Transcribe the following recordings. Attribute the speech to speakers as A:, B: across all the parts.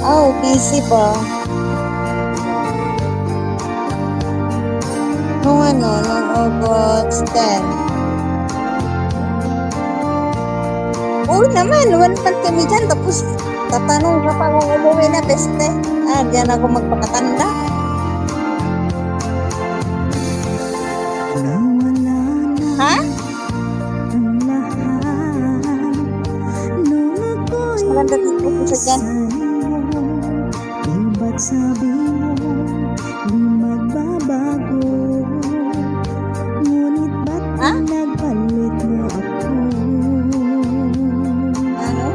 A: Oh, busy ba? Nung August 10. Oo naman, 1 month kami dyan. Tapos, tatanong ka pa kung umuwi na, beste. Diyan ako magpakatanda. Ha? Mas maganda dito sa dyan.
B: Ba't sabi mo, di magbabago? Ngunit ba't pinagpalit mo ako?
A: Ano?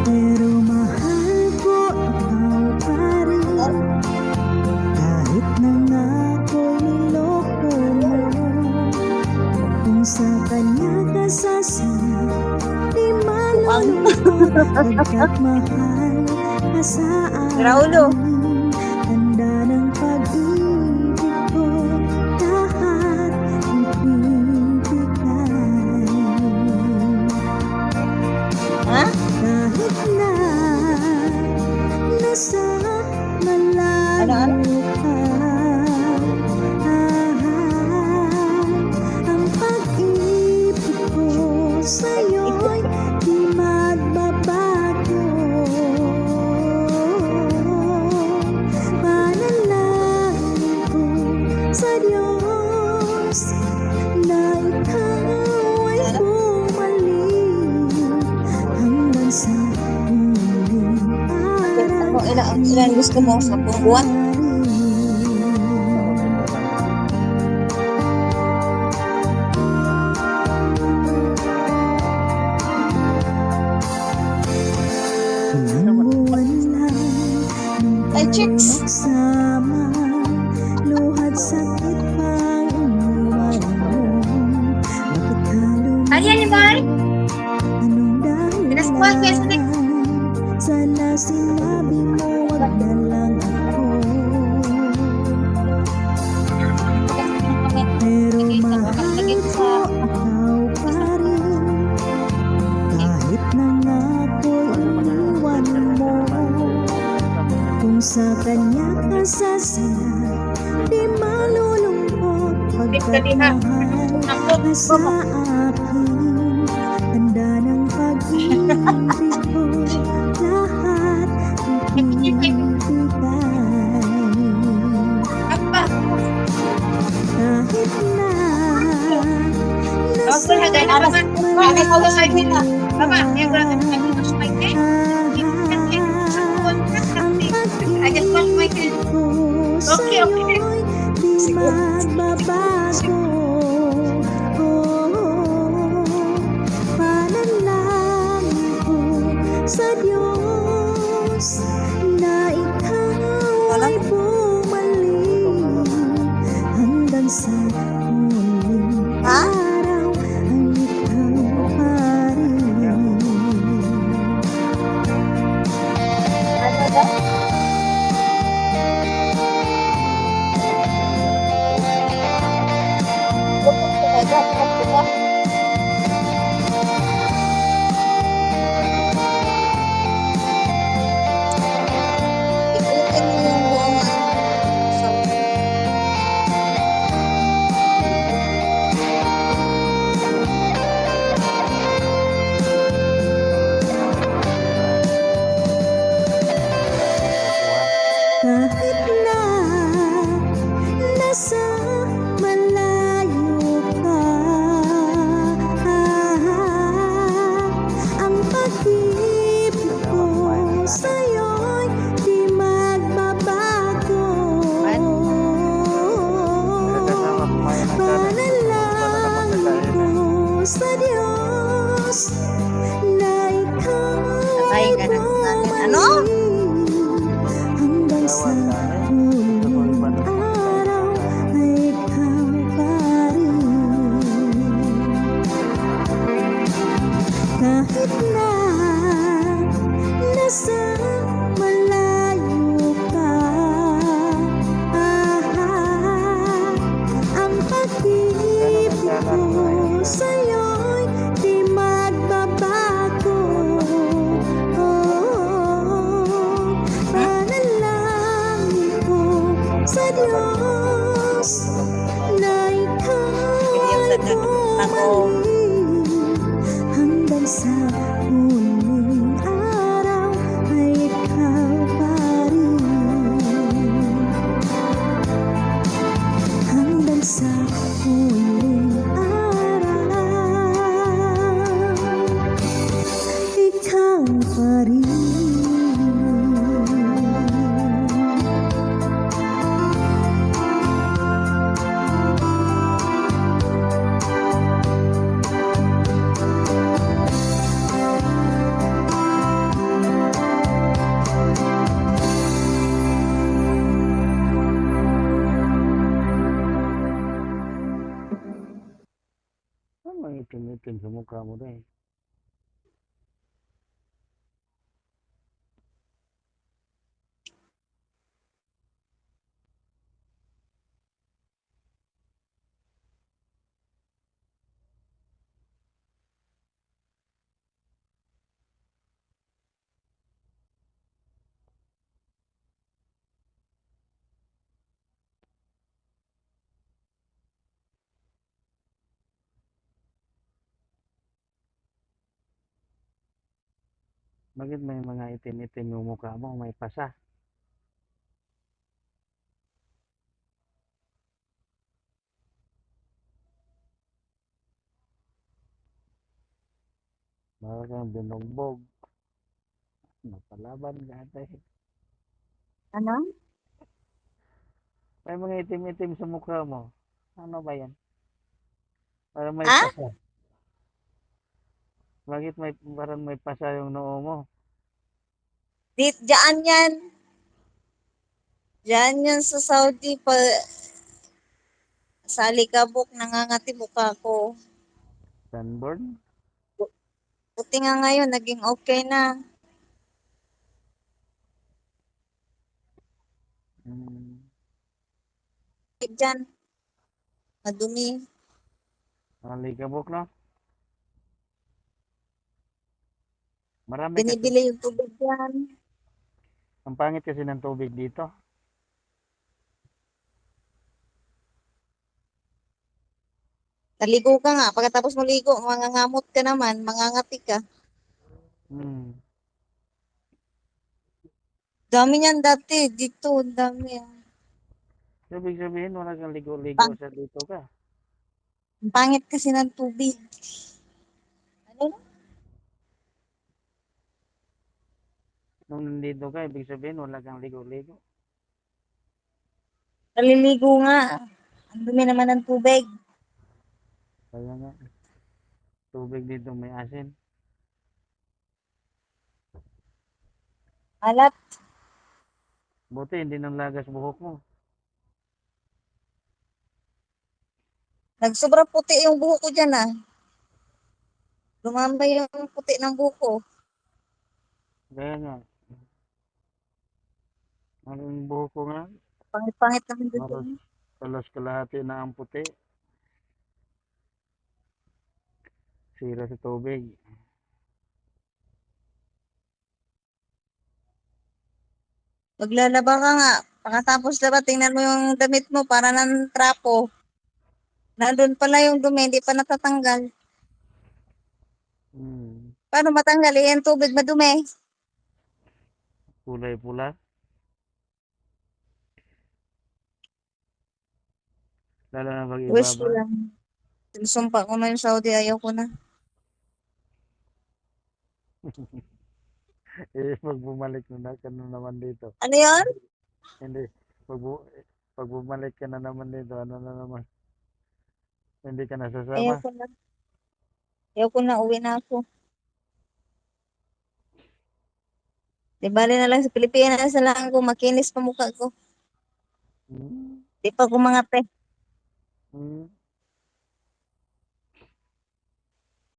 B: Pero mahal ko ikaw pa rin. Kahit na nga ako'y niloko mo. Kung sa kanya ka sasaya, di malulungkot. Pagkat mahal ka sa
A: Raulo.
B: akin, tanda ng pag-ibig ko, lahat ibibigay.
A: Ha?
B: Kahit na nasa malayo ka, ang pag-ibig ko sa'yo'y di magbabago. Panalangin ko sa Diyos na ikaw ay bumalik hanggang sa huling araw.
A: Ilan gusto mo sa buwan?
B: Ilang buwan lang
A: Ay, chicks.
B: magsama, luhat sakit pang iniwan mo. Bakit halo
C: Ayan ni Boy.
B: anong dahilan?
C: Pinaskuhan ko yan sa next.
B: Sana sinabi mo wag na lang ako. Pero mahal ko ikaw pa rin. Kahit na nga ako'y iniwan mo. Kung sa kanya ka sasaya, di malulungkot. Pagkat mahal ka sa akin, tanda ng pag-ibig ko, lahat ibibigay. Kahit na nasa
C: Mama, yang berangkat lagi masuk my cake. I just want my cake. Okay, okay.
B: di magbabago. Panalangin ko sa Diyos na ikaw ay bumalik hanggang sa huling
A: Ha?
B: araw, ang ikaw pa rin.
A: Ano daw? Ikutin mo yung buong
B: Kahit na nasa malayo ka, ang pag-ibig ko sa'yo'y di magbabago. Panalangin ko sa Diyos na ikaw ay
A: Sabay ka na sa akin. Ano?
B: hanggang sa huling araw ay ikaw pa rin. Kahit na nasa malayo ka, ang pag-ibig ko sa'yo'y di magbabago. sa huling araw ay ikaw pa rin. Hanggang sa huling araw, ikaw pa rin.
D: Ano mga itim-itim sa mukha mo dahil? Bakit may mga itim-itim yung mukha mo? May pasa. Baka kang binugbog. Napalaban ka dahil.
A: Ano?
D: May mga itim-itim sa mukha mo. Ano ba yan? Parang may
A: Ah?
D: pasa. Bakit parang may pasa yung noo mo?
A: Diyan yan. Diyan yan sa Saudi. Sa alikabok, nangangati mukha ko.
D: Sunburn?
A: Buti nga ngayon, naging okay na.
D: Hmm.
A: Diyan, madumi.
D: Alikabok, no? Marami kasi.
A: Binibili yung tubig dyan.
D: Ang pangit kasi ng tubig dito.
A: Naligo ka nga. Pagkatapos mo ligo, mangangamot ka naman, mangangati ka.
D: Hmm.
A: Dami niyan dati. Dito, dami.
D: Ibig sabihin, wala kang ligo-ligo
A: Pang,
D: sa dito ka.
A: ang pangit kasi ng tubig. Ano na?
D: Nung nandito ka, ibig sabihin, wala kang ligo-ligo.
A: Naliligo nga. Ang dumi naman ng tubig.
D: Kaya nga, tubig dito may asin.
A: Alat.
D: Buti, hindi nang lagas buhok mo.
A: Nagsobrang puti yung buhok ko dyan ah. Lumambay yung puti ng buhok ko.
D: Kaya nga, ang buhok ko nga,
A: Pangit-pangit naman dito.
D: halos, halos kalahati na ang puti. Sira sa tubig.
A: Maglalaba ka nga. Pagkatapos laba, tingnan mo yung damit mo para ng trapo. Nandun pala yung dumi, hindi pa natatanggal.
D: Hmm.
A: Paano matanggal? Eh, yung tubig madumi.
D: Kulay pula. Lalo na pag
A: Wish ko
D: ibaba.
A: lang. Sinusumpa ko na yung Saudi, ayaw ko na.
D: Eh, pag bumalik ka na naman dito.
A: Ano yun?
D: Hindi, pag, pag bumalik ka na naman dito, ano na naman, hindi ka
A: Ayaw
D: nasasama.
A: ko na. Ayaw ko na, uwi na ako. Di bali na lang sa Pilipinas na lang ako, makinis pa mukha ko.
D: Hmm.
A: Di pa ko mga te.
D: Hmm.